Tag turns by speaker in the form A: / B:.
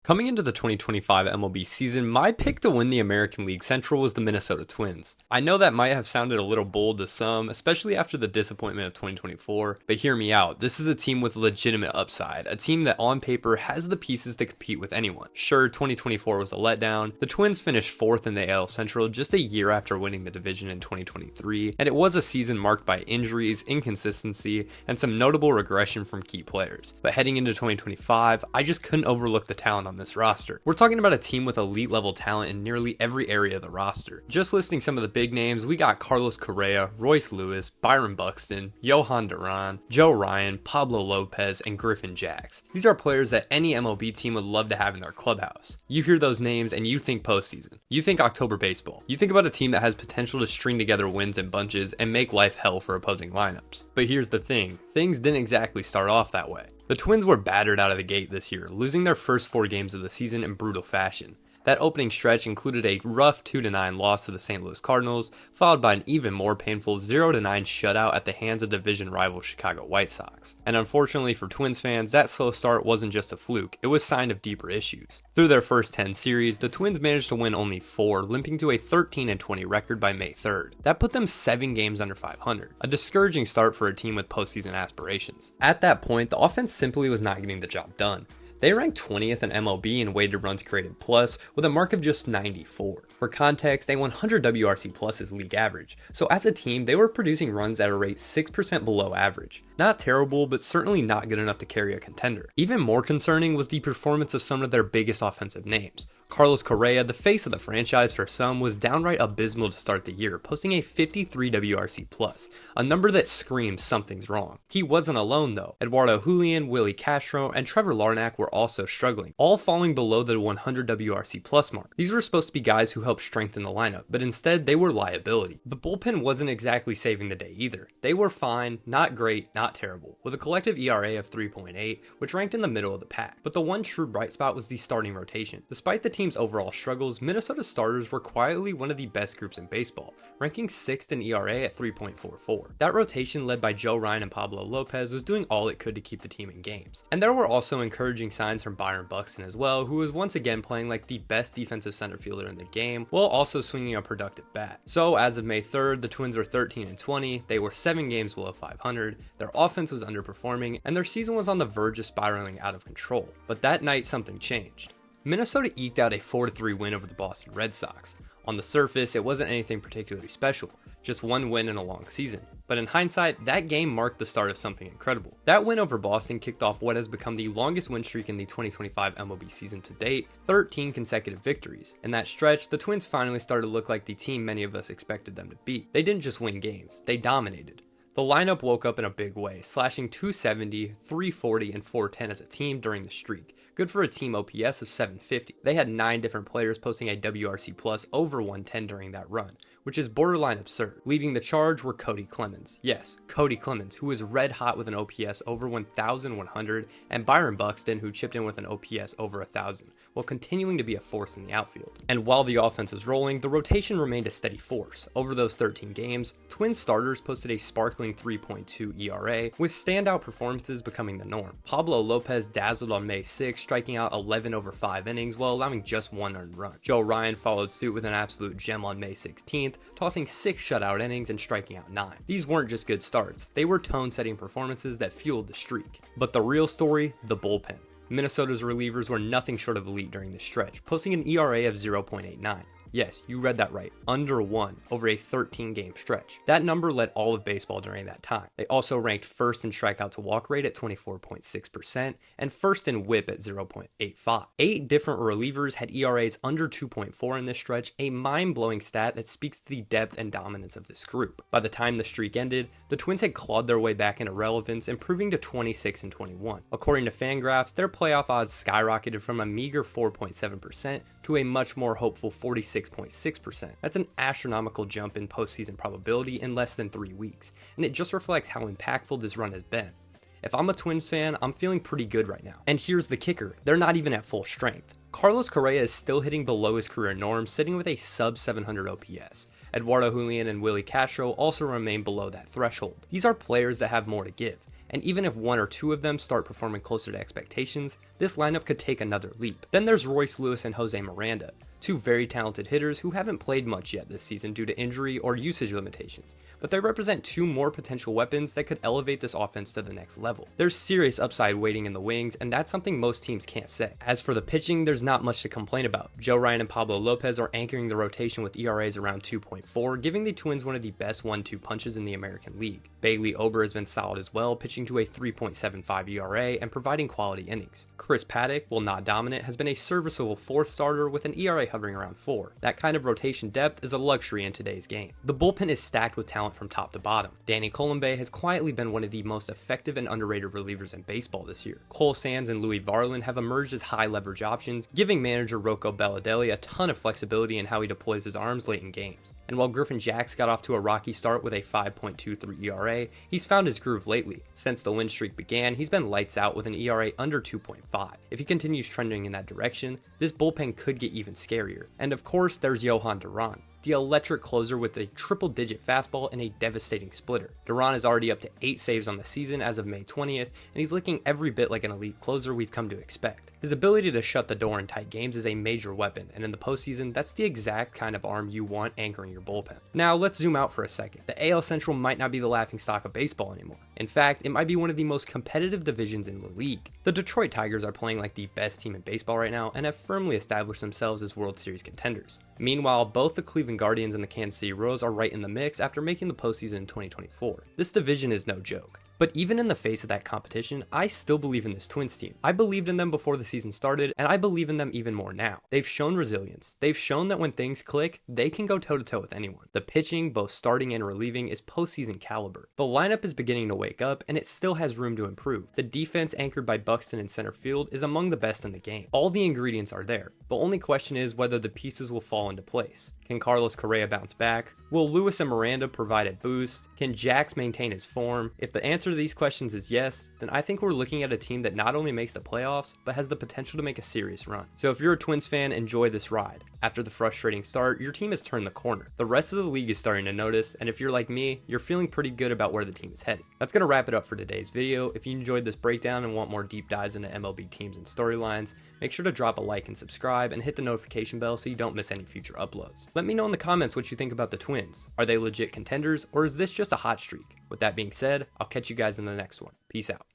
A: Coming into the 2025 MLB season, my pick to win the American League Central was the Minnesota Twins. I know that might have sounded a little bold to some, especially after the disappointment of 2024, but hear me out. This is a team with legitimate upside, a team that on paper has the pieces to compete with anyone. Sure, 2024 was a letdown. The Twins finished 4th in the AL Central just a year after winning the division in 2023, and it was a season marked by injuries, inconsistency, and some notable regression from key players. But heading into 2025, I just couldn't overlook the talent on this roster. We're talking about a team with elite level talent in nearly every area of the roster. Just listing some of the big names, we got Carlos Correa, Royce Lewis, Byron Buxton, Johan Duran, Joe Ryan, Pablo Lopez, and Griffin Jax. These are players that any MLB team would love to have in their clubhouse. You hear those names and you think postseason. You think October baseball. You think about a team that has potential to string together wins in bunches and make life hell for opposing lineups. But here's the thing, things didn't exactly start off that way. The Twins were battered out of the gate this year, losing their first 4 games of the season in brutal fashion. That opening stretch included a rough 2-9 loss to the St. Louis Cardinals, followed by an even more painful 0-9 shutout at the hands of division rival Chicago White Sox. And unfortunately for Twins fans, that slow start wasn't just a fluke, it was sign of deeper issues. Through their first 10 series, the Twins managed to win only 4, limping to a 13-20 record by May 3rd. That put them 7 games under 500, a discouraging start for a team with postseason aspirations. At that point, the offense simply was not getting the job done. They ranked 20th in MLB in weighted runs created plus with a mark of just 94. For context, a 100 WRC plus is league average, so as a team, they were producing runs at a rate 6% below average. Not terrible, but certainly not good enough to carry a contender. Even more concerning was the performance of some of their biggest offensive names. Carlos Correa, the face of the franchise for some, was downright abysmal to start the year, posting a 53 WRC+, a number that screams something's wrong. He wasn't alone though. Eduardo Julian, Willie Castro, and Trevor Larnach were also struggling, all falling below the 100 WRC+ mark. These were supposed to be guys who helped strengthen the lineup, but instead they were liability. The bullpen wasn't exactly saving the day either. They were fine, not great, not terrible, with a collective ERA of 3.8, which ranked in the middle of the pack. But the one true bright spot was the starting rotation. Despite the team's overall struggles, Minnesota starters were quietly one of the best groups in baseball, ranking 6th in ERA at 3.44. That rotation led by Joe Ryan and Pablo Lopez was doing all it could to keep the team in games. And there were also encouraging signs from Byron Buxton as well, who was once again playing like the best defensive center fielder in the game, while also swinging a productive bat. So as of May 3rd, the Twins were 13-20, they were 7 games below 500, their offense was underperforming, and their season was on the verge of spiraling out of control. But that night something changed. Minnesota eked out a 4-3 win over the Boston Red Sox. On the surface, it wasn't anything particularly special, just one win in a long season. But in hindsight, that game marked the start of something incredible. That win over Boston kicked off what has become the longest win streak in the 2025 MLB season to date, 13 consecutive victories. In that stretch, the Twins finally started to look like the team many of us expected them to be. They didn't just win games, they dominated. The lineup woke up in a big way, slashing 270, 340, and 410 as a team during the streak. Good for a team OPS of 750. They had 9 different players posting a WRC plus over 110 during that run, which is borderline absurd. Leading the charge were Cody Clemens. Yes, Cody Clemens, who was red hot with an OPS over 1,100, and Byron Buxton, who chipped in with an OPS over 1,000, while continuing to be a force in the outfield. And while the offense was rolling, the rotation remained a steady force. Over those 13 games, Twins starters posted a sparkling 3.2 ERA, with standout performances becoming the norm. Pablo Lopez dazzled on May 6, striking out 11 over 5 innings while allowing just 1 earned run. Joe Ryan followed suit with an absolute gem on May 16th, tossing 6 shutout innings and striking out 9. These weren't just good starts, they were tone-setting performances that fueled the streak. But the real story, the bullpen. Minnesota's relievers were nothing short of elite during this stretch, posting an ERA of 0.89. Yes, you read that right, under 1 over a 13-game stretch. That number led all of baseball during that time. They also ranked first in strikeout to walk rate at 24.6% and first in whip at 0.85. 8 different relievers had ERAs under 2.4 in this stretch, a mind-blowing stat that speaks to the depth and dominance of this group. By the time the streak ended, the Twins had clawed their way back into relevance, improving to 26-21. According to Fangraphs, their playoff odds skyrocketed from a meager 4.7% to a much more hopeful 46.6%. That's an astronomical jump in postseason probability in less than 3 weeks, and it just reflects how impactful this run has been. If I'm a Twins fan, I'm feeling pretty good right now. And here's the kicker, they're not even at full strength. Carlos Correa is still hitting below his career norm, sitting with a sub 700 OPS. Eduardo Julian and Willie Castro also remain below that threshold. These are players that have more to give, and even if one or two of them start performing closer to expectations, this lineup could take another leap. Then there's Royce Lewis and Jose Miranda, two very talented hitters who haven't played much yet this season due to injury or usage limitations, but they represent two more potential weapons that could elevate this offense to the next level. There's serious upside waiting in the wings, and that's something most teams can't say. As for the pitching, there's not much to complain about. Joe Ryan and Pablo Lopez are anchoring the rotation with ERAs around 2.4, giving the Twins one of the best 1-2 punches in the American League. Bailey Ober has been solid as well, pitching to a 3.75 ERA and providing quality innings. Chris Paddock, while not dominant, has been a serviceable fourth starter with an ERA hovering around 4. That kind of rotation depth is a luxury in today's game. The bullpen is stacked with talent from top to bottom. Danny Colombe has quietly been one of the most effective and underrated relievers in baseball this year. Cole Sands and Louis Varland have emerged as high leverage options, giving manager Rocco Baldelli a ton of flexibility in how he deploys his arms late in games. And while Griffin Jax got off to a rocky start with a 5.23 ERA, he's found his groove lately. Since the win streak began, he's been lights out with an ERA under 2.5. If he continues trending in that direction, this bullpen could get even scarier. And of course, there's Johan Duran, the electric closer with a triple-digit fastball and a devastating splitter. Duran is already up to 8 saves on the season as of May 20th, and he's looking every bit like an elite closer we've come to expect. His ability to shut the door in tight games is a major weapon, and in the postseason, that's the exact kind of arm you want anchoring your bullpen. Now, let's zoom out for a second. The AL Central might not be the laughingstock of baseball anymore. In fact, it might be one of the most competitive divisions in the league. The Detroit Tigers are playing like the best team in baseball right now and have firmly established themselves as World Series contenders. Meanwhile, both the Cleveland Guardians and the Kansas City Royals are right in the mix after making the postseason in 2024. This division is no joke. But even in the face of that competition, I still believe in this Twins team. I believed in them before the season started, and I believe in them even more now. They've shown resilience. They've shown that when things click, they can go toe-to-toe with anyone. The pitching, both starting and relieving, is postseason caliber. The lineup is beginning to wake up, and it still has room to improve. The defense, anchored by Buxton in center field, is among the best in the game. All the ingredients are there. The only question is whether the pieces will fall into place. Can Carlos Correa bounce back? Will Lewis and Miranda provide a boost? Can Jax maintain his form? If the answer to these questions is yes, then I think we're looking at a team that not only makes the playoffs, but has the potential to make a serious run. So if you're a Twins fan, enjoy this ride. After the frustrating start, your team has turned the corner. The rest of the league is starting to notice, and if you're like me, you're feeling pretty good about where the team is heading. That's going to wrap it up for today's video. If you enjoyed this breakdown and want more deep dives into MLB teams and storylines, make sure to drop a like and subscribe and hit the notification bell so you don't miss any future uploads. Let me know in the comments what you think about the Twins. Are they legit contenders, or is this just a hot streak? With that being said, I'll catch you guys in the next one. Peace out.